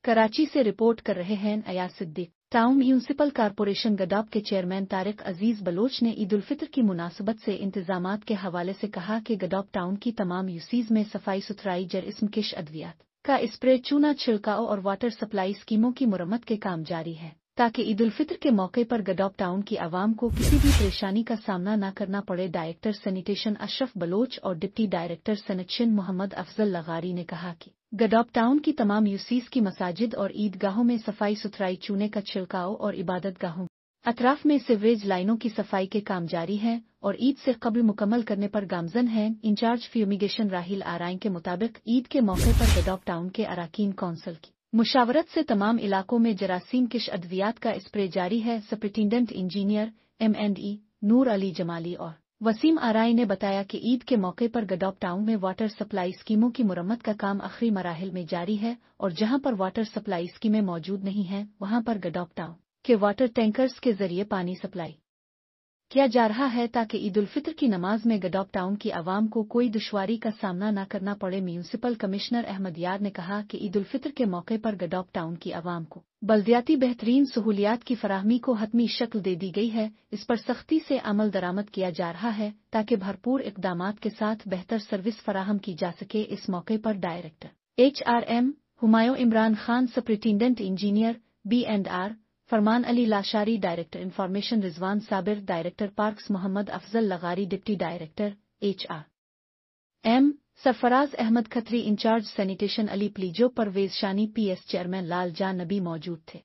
कराची से रिपोर्ट कर रहे हैं Ayaz Siddiq. Town municipal corporation Gadap के चेयरमैन तारिक अजीज बलोच ने ईद उल फितर की मुनासबत से इंतजामात के हवाले से कहा कि गडॉप टाउन की तमाम यूसीज में सफाई सुथराई जरइस्म किश अद्वियात का स्प्रे, चूना छिड़काव और वाटर सप्लाई स्कीमों की मुरम्मत के काम जारी है, ताकि ईद उल फितर के मौके पर गडॉप टाउन की आवाम को किसी भी परेशानी का सामना न करना पड़े। डायरेक्टर सैनिटेशन अशरफ बलोच और deputy director sanitation Mohammad Afzal Lagari ने कहा कि गडॉप टाउन की तमाम यूसीज की मसाजिद और ईदगाहों में सफाई सुथराई, चूने का छिड़काव और इबादत गाहों अतराफ में सीवरेज लाइनों की सफाई के काम जारी हैं और ईद से कबल मुकम्मल करने पर गामजन हैं। इंचार्ज फ्यूमिगेशन राहिल आराइन के मुताबिक ईद के मौके पर गडॉप टाउन के अराकीन कौंसिल की मुशावरत से तमाम इलाकों में जरासीम किश अद्वियात का स्प्रे जारी है। सुपरिटेंडेंट इंजीनियर M&E नूर अली जमाली और वसीम आराई ने बताया कि ईद के मौके पर गडॉप टाउन में वाटर सप्लाई स्कीमों की मुरम्मत का काम आखिरी मराहिल में जारी है और जहां पर वाटर सप्लाई स्कीमें मौजूद नहीं हैं वहां पर गडॉप टाउन के वाटर टैंकर्स के जरिए पानी सप्लाई किया जा रहा है, ताकि ईद उल फितर की नमाज में गडॉप टाउन की आवाम को कोई दुश्वारी का सामना न करना पड़े। म्यूनिसिपल कमिश्नर अहमद यार ने कहा कि ईद उल फितर के मौके पर गडॉप टाउन की आवाम को बल्दियाती बेहतरीन सहूलियात की फराहमी को हतमी शक्ल दे दी गई है। इस पर सख्ती से अमल दरामद किया जा रहा है ताकि भरपूर इक़दामात के साथ बेहतर सर्विस फराहम की जा सके। इस मौके पर director HRM Humayun Imran Khan, superintendent engineer B&R Farman Ali Lashari, director information Rizwan Sabir, director parks Mohammad Afzal Lagari, deputy director HRM Sarfaraz Ahmed Khatri, incharge sanitation Ali प्लीजो, परवेज शानी, PS चेयरमैन लाल जान नबी मौजूद थे।